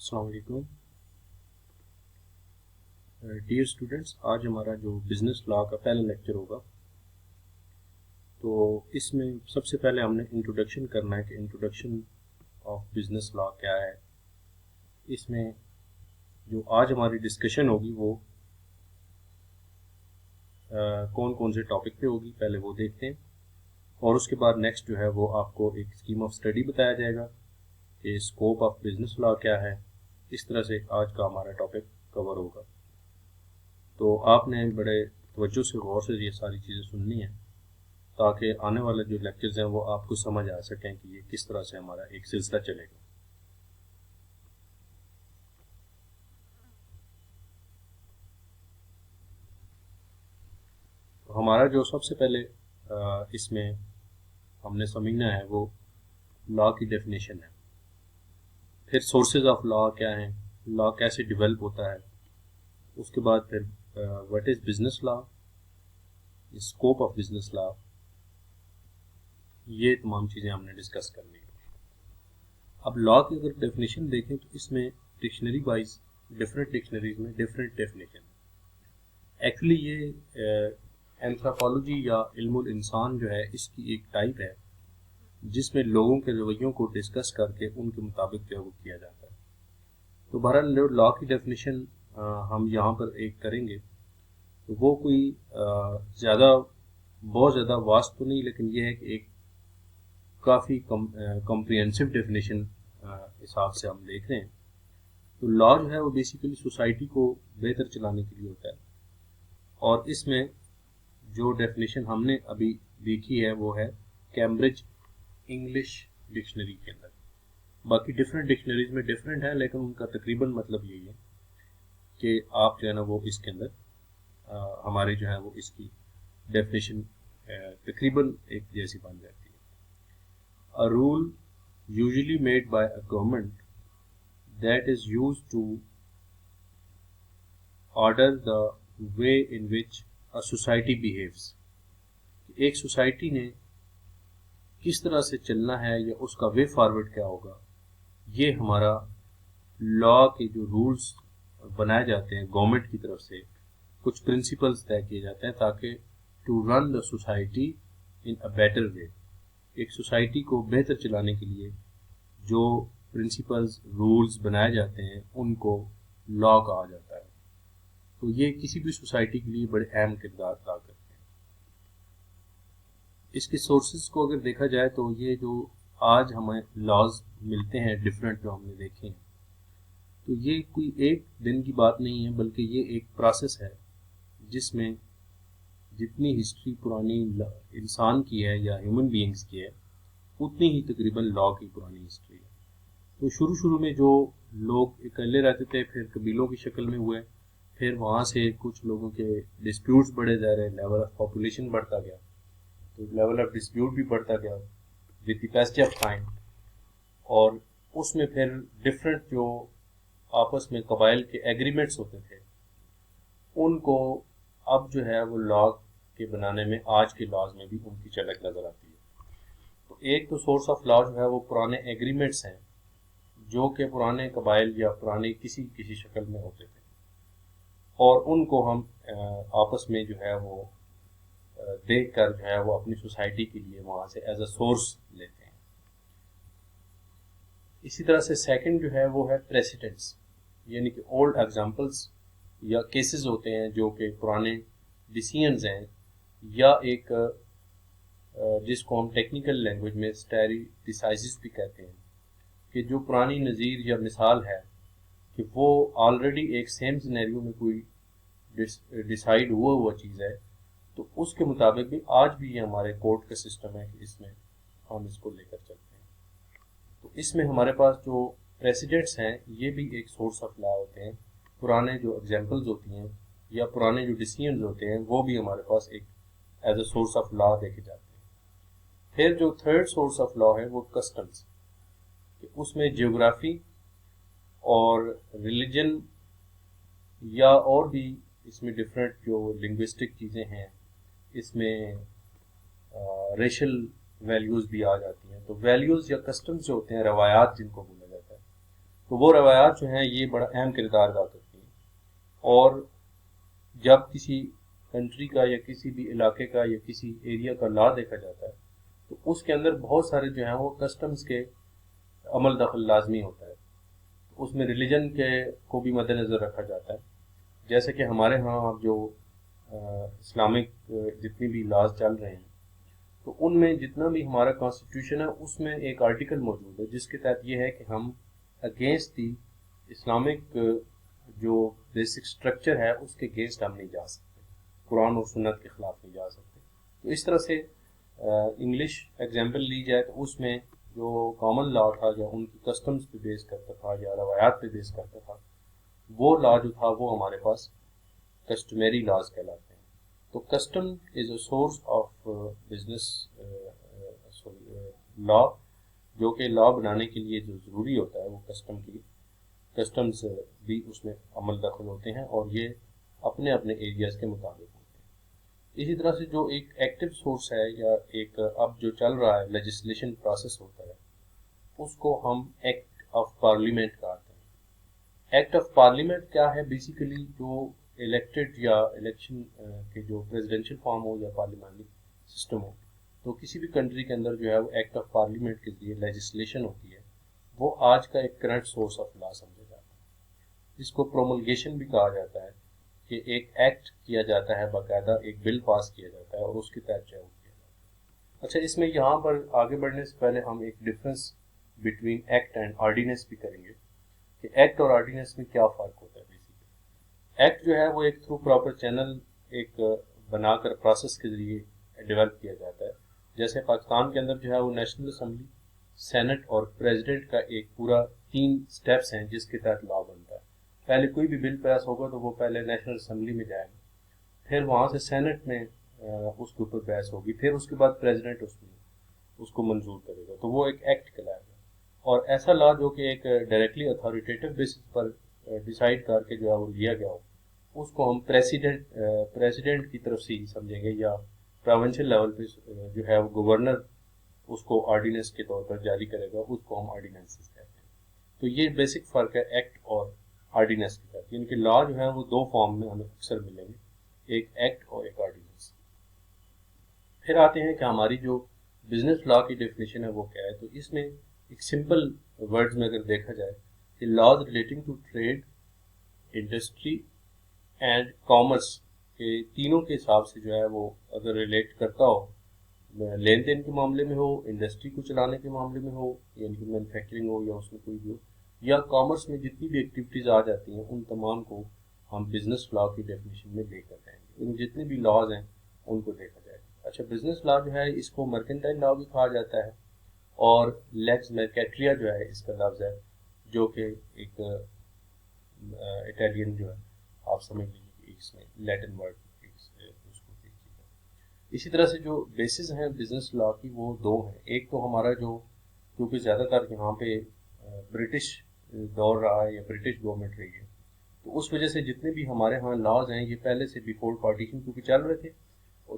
السلام علیکم dear students, آج ہمارا جو بزنس لا کا پہلا لیکچر ہوگا، تو اس میں سب سے پہلے ہم نے انٹروڈکشن کرنا ہے کہ انٹروڈکشن آف بزنس لا کیا ہے۔ اس میں جو آج ہماری ڈسکشن ہوگی وہ کون کون سے ٹاپک پہ ہوگی، پہلے وہ دیکھتے ہیں، اور اس کے بعد نیکسٹ جو ہے وہ آپ کو ایک اسکیم آف اسٹڈی بتایا جائے گا کہ اسکوپ آف بزنس لا کیا ہے۔ اس طرح سے آج کا ہمارا ٹاپک کور ہوگا، تو آپ نے بڑے توجہ سے غور سے یہ ساری چیزیں سننی ہیں تاکہ آنے والے جو لیکچرز ہیں وہ آپ کو سمجھ آ سکیں کہ یہ کس طرح سے ہمارا ایک سلسلہ چلے گا۔ تو ہمارا جو سب سے پہلے اس میں ہم نے سمجھنا ہے وہ لا کی ڈیفینیشن ہے، پھر سورسز آف لا کیا ہیں، لا کیسے ڈیولپ ہوتا ہے، اس کے بعد پھر what is business law, scope of business لا، یہ تمام چیزیں ہم نے ڈسکس کرنی ہیں۔ اب لا کی اگر ڈیفینیشن دیکھیں تو اس میں ڈکشنری وائز ڈفرینٹ ڈکشنریز میں ڈفرینٹ ڈیفینیشن۔ ایکچولی یہ اینتھروپولوجی یا علم الانسان جو ہے اس کی ایک ٹائپ ہے جس میں لوگوں کے رویوں کو ڈسکس کر کے ان کے مطابق جو ہے وہ کیا جاتا ہے۔ تو بہرحال لا کی ڈیفینیشن ہم یہاں پر ایک کریں گے، تو وہ کوئی بہت زیادہ واسط تو نہیں، لیکن یہ ہے کہ ایک کافی کمپریہنسو ڈیفینیشن حساب سے ہم دیکھ رہے ہیں۔ تو لا جو ہے وہ بیسیکلی سوسائٹی کو بہتر چلانے کے لیے ہوتا ہے، اور اس میں جو ڈیفینیشن ہم نے ابھی دیکھی ہے وہ ہے کیمبرج انگلش ڈکشنری کے اندر۔ باقی ڈفرینٹ ڈکشنریز میں ڈفرینٹ ہے، لیکن ان کا تقریباً مطلب یہی ہے کہ آپ جو ہے نا وہ اس کے اندر ہمارے جو ہے وہ اس کی ڈیفینیشن تقریباً ایک جیسی بن جاتی ہے۔ A rule usually made by a government that is used to order the way in which a society behaves۔ ایک سوسائٹی نے کس طرح سے چلنا ہے یا اس کا وے فارورڈ کیا ہوگا، یہ ہمارا لا کے جو رولز بنائے جاتے ہیں گورنمنٹ کی طرف سے، کچھ پرنسپلز طے کیے جاتے ہیں تاکہ to run the society in a better way. ایک سوسائٹی کو بہتر چلانے کے لیے جو پرنسپلز رولز بنائے جاتے ہیں ان کو لا کہا جاتا ہے۔ تو یہ کسی بھی سوسائٹی کے لیے بڑے اہم کردار ادا کرتے ہیں۔ اس کے سورسز کو اگر دیکھا جائے تو یہ جو آج ہمیں لاز ملتے ہیں ڈفرینٹ جو ہم نے دیکھے ہیں، تو یہ کوئی ایک دن کی بات نہیں ہے، بلکہ یہ ایک پروسیس ہے جس میں جتنی ہسٹری پرانی انسان کی ہے یا ہیومن بینگز کی ہے اتنی ہی تقریباً لا کی پرانی ہسٹری ہے۔ تو شروع میں جو لوگ اکیلے رہتے تھے، پھر قبیلوں کی شکل میں ہوئے، پھر وہاں سے کچھ لوگوں کے ڈسپیوٹس بڑھے جا رہے، لیول آف پاپولیشن بڑھتا گیا، تو لیول آف ڈسپیوٹ بھی بڑھتا گیا with the passage of time, اور اس میں پھر ڈفرینٹ جو آپس میں قبائل کے ایگریمنٹس ہوتے تھے ان کو اب جو ہے وہ لا کے بنانے میں آج کے لاز میں بھی ان کی جھلک نظر آتی ہے۔ تو ایک تو سورس آف لا جو ہے وہ پرانے ایگریمنٹس ہیں جو کہ پرانے قبائل یا پرانے کسی شکل میں ہوتے تھے، اور ان کو ہم آپس میں جو ہے وہ دیکھ کر جو ہے وہ اپنی سوسائٹی کے لیے وہاں سے ایز اے سورس لیتے ہیں۔ اسی طرح سے سیکنڈ جو ہے وہ ہے پریسیڈنٹس، یعنی کہ اولڈ ایگزامپلس یا کیسز ہوتے ہیں جو کہ پرانے ڈیسیژنز ہیں، یا ایک جس کو ہم ٹیکنیکل لینگویج میں اسٹیریٹیسائزز بھی کہتے ہیں، کہ جو پرانی نظیر یا مثال ہے کہ وہ آلریڈی ایک سیم سینیریو میں کوئی ڈیسائیڈ ہوا چیز ہے، تو اس کے مطابق بھی آج بھی یہ ہمارے کورٹ کا سسٹم ہے کہ اس میں ہم اس کو لے کر چلتے ہیں۔ تو اس میں ہمارے پاس جو پریسیڈنٹس ہیں یہ بھی ایک سورس آف لا ہوتے ہیں، پرانے جو ایگزامپلز ہوتی ہیں یا پرانے جو ڈیسیژنز ہوتے ہیں وہ بھی ہمارے پاس ایک as a source of law دیکھے جاتے ہیں۔ پھر جو تھرڈ سورس آف لا ہے وہ کسٹمز، کہ اس میں جیوگرافی اور ریلیجن یا اور بھی اس میں ڈفرینٹ جو لنگوسٹک چیزیں ہیں، اس میں ریشل ویلیوز بھی آ جاتی ہیں۔ تو ویلیوز یا کسٹمز جو ہوتے ہیں، روایات جن کو بولا جاتا ہے، تو وہ روایات جو ہیں یہ بڑا اہم کردار ادا کرتی ہیں. اور جب کسی کنٹری کا یا کسی بھی علاقے کا یا کسی ایریا کا لا دیکھا جاتا ہے تو اس کے اندر بہت سارے جو ہیں وہ کسٹمز کے عمل دخل لازمی ہوتا ہے. اس میں ریلیجن کے کو بھی مد نظر رکھا جاتا ہے. جیسے کہ ہمارے ہاں اب جو اسلامک جتنی بھی لاز چل رہے ہیں تو ان میں جتنا بھی ہمارا کانسٹیٹیوشن ہے اس میں ایک آرٹیکل موجود ہے جس کے تحت یہ ہے کہ ہم اگینسٹ دی اسلامک جو بیسک سٹرکچر ہے اس کے اگینسٹ ہم نہیں جا سکتے, قرآن اور سنت کے خلاف نہیں جا سکتے. تو اس طرح سے انگلش ایگزامپل لی جائے تو اس میں جو کامن لا تھا یا ان کی کسٹمز پہ بیس کرتا تھا یا روایات پہ بیس کرتا تھا, وہ لا جو تھا وہ ہمارے پاس کسٹمری لاز کہلاتے ہیں. تو custom is a source of business لا, جو کہ لا بنانے کے لیے جو ضروری ہوتا ہے وہ کسٹمز بھی اس میں عمل دخل ہوتے ہیں اور یہ اپنے اپنے ایریاز کے مطابق ہوتے ہیں. اسی طرح سے جو ایک ایکٹیو سورس ہے یا ایک اب جو چل رہا ہے لیجسلیشن پروسیس ہوتا ہے اس کو ہم ایکٹ آف پارلیمنٹ کہتے ہیں. ایکٹ آف پارلیمنٹ کیا ہے؟ بیسیکلی جو الیکٹڈ یا الیکشن کے جو پریزیڈنشل فارم ہو یا پارلیمانی سسٹم ہو تو کسی بھی کنٹری کے اندر جو ہے وہ ایکٹ آف پارلیمنٹ کے ذریعے لیجسلیشن ہوتی ہے. وہ آج کا ایک کرنٹ سورس آف لا سمجھا جاتا ہے, جس کو پروملگیشن بھی کہا جاتا ہے کہ ایک ایکٹ کیا جاتا ہے, باقاعدہ ایک بل پاس کیا جاتا ہے اور اس کے تحت جو ہے وہ کیا جاتا ہے. اچھا, اس میں یہاں پر آگے بڑھنے سے پہلے ہم ایک difference between act and ordinance بھی کریں گے کہ ایکٹ اور آرڈیننس میں کیا فرق ہوتا ہے. بیسیکلی ایکٹ جو ہے وہ ایک تھرو پراپر چینل ایک بنا کر پروسیس کے ذریعے ڈیولپ کیا جاتا ہے. جیسے پاکستان کے اندر جو ہے وہ نیشنل اسمبلی, سینٹ اور پریزیڈنٹ کا ایک پورا 3 سٹیپس ہیں جس کے تحت لا بنتا ہے. پہلے کوئی بھی بل پاس ہوگا تو وہ پہلے نیشنل اسمبلی میں جائے گا, پھر وہاں سے سینٹ میں اس کے اوپر بحث ہوگی, پھر اس کے بعد پریزیڈنٹ اس کو منظور کرے گا, تو وہ ایک ایکٹ کہلائے گا. اور ایسا لا جو کہ ایک ڈائریکٹلی اتھارٹیٹیو بیسس پر ڈیسائیڈ کر کے جو ہے وہ لیا گیا ہو, اس کو ہم پریزیڈنٹ کی طرف سے ہی سمجھیں گے, یا پروونشل لیول پہ جو ہے وہ گورنر اس کو آرڈیننس کے طور پر جاری کرے گا, اس کو ہم آرڈیننس کہتے ہیں. تو یہ بیسک فرق ہے ایکٹ اور آرڈیننس کے ساتھ, یعنی کہ لا جو ہے وہ 2 فارم میں ہمیں اکثر ملیں گے, ایک ایکٹ اور ایک آرڈیننس. پھر آتے ہیں کہ ہماری جو بزنس لا کی ڈیفینیشن ہے وہ کیا ہے. تو اس میں ایک سمپل ورڈز میں اگر دیکھا جائے کہ laws relating to trade, industry and commerce کے تینوں کے حساب سے جو ہے وہ اگر ریلیٹ کرتا ہو, لین دین کے معاملے میں ہو, انڈسٹری کو چلانے کے معاملے میں ہو, یعنی کہ مینوفیکچرنگ ہو یا اس میں کوئی بھی ہو, یا کامرس میں جتنی بھی ایکٹیویٹیز آ جاتی ہیں ان تمام کو ہم بزنس لا کی ڈیفینیشن میں لے کر جائیں گے. ان جتنے بھی لاز ہیں ان کو دیکھا جائے گا. اچھا, بزنس لا جو ہے اس کو مرکنٹائل لا بھی کہا جاتا ہے, اور لیکس میرکیٹریا جو ہے اس کا لفظ ہے, جو کہ ایک اٹیلین جو ہے آپ سمجھ لیجیے اس میں لیٹن ورڈ اس کو دیکھیے گا. اسی طرح سے جو بیسز ہیں بزنس لا کی وہ 2 ہیں. ایک تو ہمارا جو کیونکہ زیادہ تر یہاں پہ برٹش دور رہا ہے یا برٹش گورنمنٹ رہی ہے, تو اس وجہ سے جتنے بھی ہمارے ہاں لاز ہیں یہ پہلے سے بیفور پارٹیشن کیونکہ چل رہے تھے,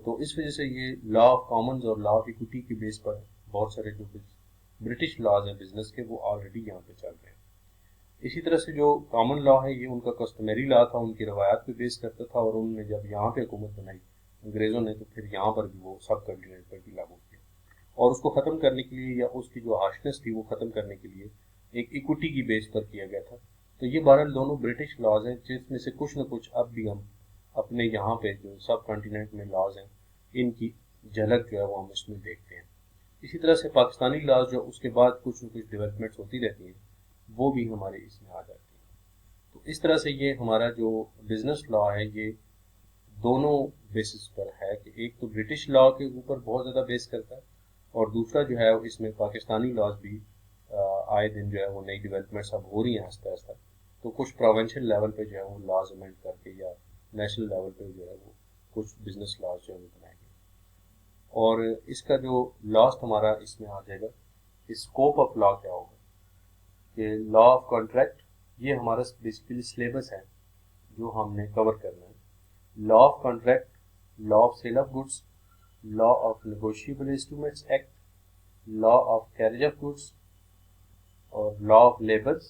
تو اس وجہ سے یہ لا آف کامنز اور لا آف ایکوٹی کے بیس پر بہت سارے جو برٹش لاز ہیں بزنس کے وہ آلریڈی یہاں پہ چل رہے ہیں. اسی طرح سے جو کامن لا ہے یہ ان کا کسٹمری لا تھا, ان کی روایات پہ بیس کرتا تھا, اور انہوں نے جب یہاں پہ حکومت بنائی انگریزوں نے تو پھر یہاں پر بھی وہ سب کنٹیننٹ پر بھی لاگو کیا, اور اس کو ختم کرنے کے لیے یا اس کی جو ہارشنس تھی وہ ختم کرنے کے لیے ایک ایکوٹی کی بیس پر کیا گیا تھا. تو یہ بہرحال دونوں برٹش لاز ہیں جس میں سے کچھ نہ کچھ اب بھی ہم اپنے یہاں پہ جو سب کانٹیننٹ میں لاز ہیں ان کی جھلک جو ہے وہ ہم اس میں دیکھتے ہیں. اسی طرح سے پاکستانی لاز جو اس کے بعد کچھ نہ کچھ ڈیولپمنٹس ہوتی رہتی ہیں وہ بھی ہمارے اس میں آ جاتی ہیں. تو اس طرح سے یہ ہمارا جو بزنس لا ہے یہ دونوں بیسس پر ہے کہ ایک تو برٹش لا کے اوپر بہت زیادہ بیس کرتا ہے, اور دوسرا جو ہے اس میں پاکستانی لاز بھی آئے دن جو ہے وہ نئی ڈیولپمنٹس اب ہو رہی ہیں آہستہ آہستہ. تو کچھ پروونشل لیول پہ جو ہے وہ لاز امینڈ کر کے یا نیشنل لیول پہ جو ہے وہ کچھ بزنس لاز جو ہے وہ بنائے گئے. اور اس کا جو لاسٹ ہمارا اس میں آ جائے گا اسکوپ آف لا کیا ہوگا کہ لا آف کانٹریکٹ, یہ ہمارا بیسیکلی سلیبس ہے جو ہم نے کور کرنا ہے. Law of contract, law of sale of goods, law of negotiable instruments act, law of carriage of goods, اور law of labours,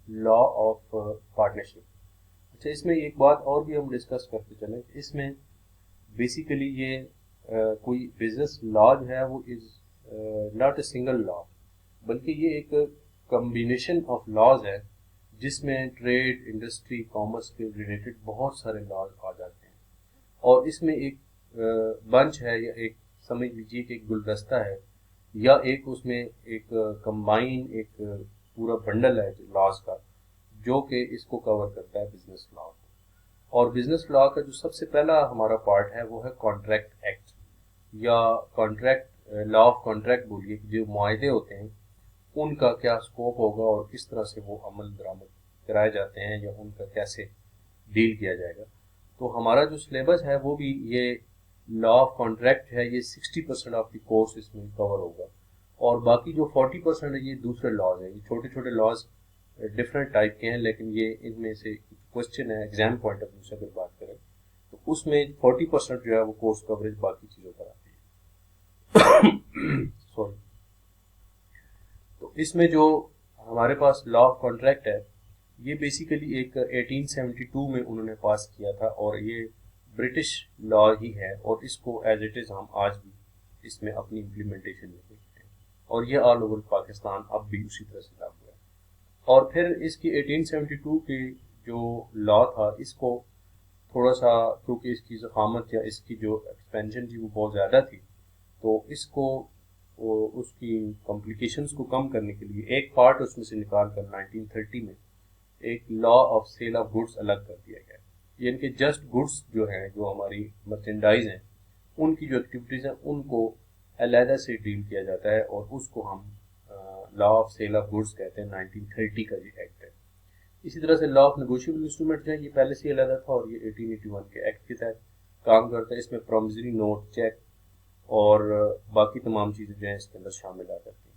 law of partnership. اچھا اس میں ایک بات اور بھی ہم ڈسکس کرتے چلیں. اس میں بیسیکلی یہ کوئی بزنس لا جو ہے وہ از ناٹ اے سنگل لا، بلکہ یہ ایک کمبینیشن آف لاز ہے جس میں ٹریڈ، انڈسٹری، کامرس کے ریلیٹڈ بہت سارے لاز آ جاتے ہیں. اور اس میں ایک بنچ ہے یا ایک سمجھ لیجیے کہ ایک گلدستہ ہے یا ایک اس میں ایک کمبائن ایک پورا بنڈل ہے لاز کا جو کہ اس کو کور کرتا ہے بزنس لا. اور بزنس لا کا جو سب سے پہلا ہمارا پارٹ ہے وہ ہے کانٹریکٹ ایکٹ یا کانٹریکٹ لا آف کانٹریکٹ بولیے، جو معاہدے ہوتے ہیں ان کا کیا اسکوپ ہوگا اور کس طرح سے وہ عمل درآمد کرائے جاتے ہیں یا ان کا کیسے ڈیل کیا جائے گا. تو ہمارا جو سلیبس ہے وہ بھی یہ لا آف کانٹریکٹ ہے، یہ 60% آف دی کورس اس میں کور ہوگا. اور باقی جو 40% ہے یہ دوسرے لاز ہیں. یہ چھوٹے چھوٹے لاز ڈفرینٹ ٹائپ کے ہیں، لیکن یہ ان میں سے کوشچن ہے ایگزام پوائنٹ آف ویو سے اگر بات کریں تو اس میں 40% جو ہے وہ کورس کوریج باقی چیزوں پر آتی ہے. سوری. تو اس میں جو ہمارے پاس لا آف کانٹریکٹ ہے یہ بیسیکلی ایک 1872 میں انہوں نے پاس کیا تھا اور یہ برٹش لا ہی ہے، اور اس کو ایز اٹ از ہم آج بھی اس میں اپنی امپلیمنٹیشن میں دیکھتے ہیں اور یہ آل اوور پاکستان اب بھی اسی طرح سے لاگو ہے. اور پھر اس کی 1872 کی جو لا تھا اس کو تھوڑا سا کیونکہ اس کی ضخامت یا اس کی جو ایکسپینشن تھی وہ بہت زیادہ تھی، تو اس کو اس کی کمپلیکیشنز کو کم کرنے کے لیے ایک پارٹ اس میں سے نکال کر 1930 میں ایک law of sale of goods الگ کر دیا گیا. یعنی کہ جسٹ گڈس جو ہیں، جو ہماری مرچنڈائز ہیں، ان کی جو ایکٹیویٹیز ہیں ان کو علیحدہ سے ڈیل کیا جاتا ہے اور اس کو ہم law of sale of goods کہتے ہیں. 1930 کا یہ ایکٹ ہے. اسی طرح سے لا آف نیگوشیبل انسٹرومنٹ جو ہے یہ پہلے سے علیحدہ تھا اور یہ 1881 کے ایکٹ کے تحت کام کرتا ہے. اس میں پرومزری نوٹ، چیک اور باقی تمام چیزیں جو ہیں اس کے اندر شامل آ جاتی ہیں.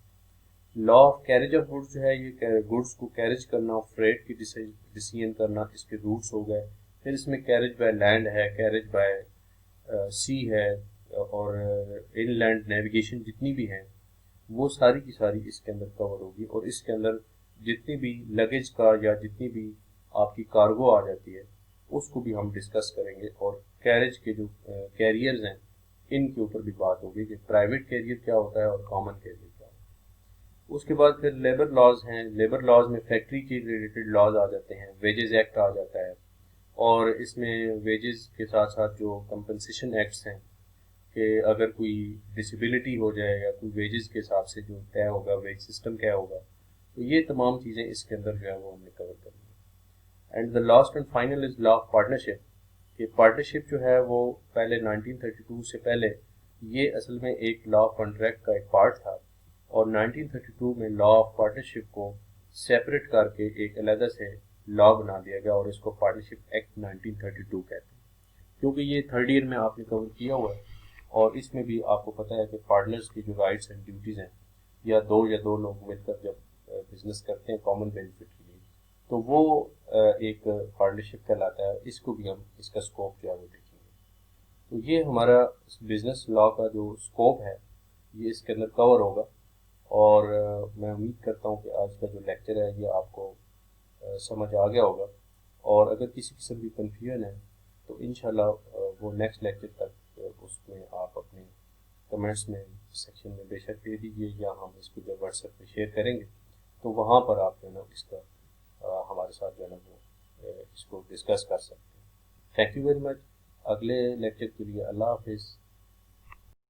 لا آف کیریج آف گڈس جو ہے یہ گڈس کو کیریج کرنا، فریٹ کی ڈیسیژن کرنا، اس کے روٹس ہو گئے. پھر اس میں کیریج بائی لینڈ ہے، کیریج بائی سی ہے، اور ان لینڈ نیویگیشن جتنی بھی ہیں وہ ساری کی ساری اس کے اندر کور ہوگی. اور اس کے اندر جتنی بھی لگیج کا یا جتنی بھی آپ کی کارگو آ جاتی ہے اس کو بھی ہم ڈسکس کریں گے. اور کیریج کے جو کیریئرز ہیں ان کے اوپر بھی بات ہوگی کہ پرائیویٹ کیریئر کیا ہوتا ہے اور کامن کیریئر کیا ہوتا ہے. اس کے بعد پھر لیبر لاز ہیں. لیبر لاز میں فیکٹری کے ریلیٹڈ لاز آ جاتے ہیں، ویجز ایکٹ آ جاتا ہے، اور اس میں ویجز کے ساتھ ساتھ جو کمپنسیشن ایکٹس ہیں کہ اگر کوئی ڈسیبلٹی ہو جائے یا کوئی ویجز کے حساب سے جو طے ہوگا، ویج سسٹم کیا ہوگا، تو یہ تمام چیزیں اس کے اندر جو ہے وہ ہم نے کور کرنی ہے. And the last and final is law of partnership. کہ پارٹنرشپ جو ہے وہ پہلے 1932 سے پہلے یہ اصل میں ایک لا آف کانٹریکٹ کا ایک پارٹ تھا، اور 1932 میں لا آف پارٹنرشپ کو سیپریٹ کر کے ایک علیحدہ سے لا بنا دیا گیا اور اس کو پارٹنرشپ ایکٹ 1932 کہتے ہیں. کیونکہ یہ تھرڈ ایئر میں آپ نے کور کیا ہوا ہے اور اس میں بھی آپ کو پتہ ہے کہ پارٹنرز کی جو رائٹس اینڈ ڈیوٹیز ہیں یا دو لوگ مل کر جب بزنس کرتے ہیں کامن بینیفٹ کے لیے تو وہ ایک پارٹنرشپ کہلاتا ہے. اس کو بھی ہم اس کا اسکوپ جو ہے وہ دیکھیں گے. تو یہ ہمارا بزنس لا کا جو اسکوپ ہے یہ اس کے اندر کور ہوگا. اور میں امید کرتا ہوں کہ آج کا جو لیکچر ہے یہ آپ کو سمجھ آ گیا ہوگا. اور اگر کسی قسم کی کنفیوژن ہے تو انشاءاللہ وہ نیکسٹ لیکچر تک اس میں آپ اپنے کمنٹس میں سیکشن میں بے شک دے دیجیے، یا ہم اس کو جب واٹس ایپ پہ شیئر کریں گے تو وہاں پر آپ جو ہے نا اس کا ہمارے ساتھ جو ہے نا وہ اس کو ڈسکس کر سکتے ہیں. Thank you very much. اگلے لیکچر کے لیے اللہ حافظ.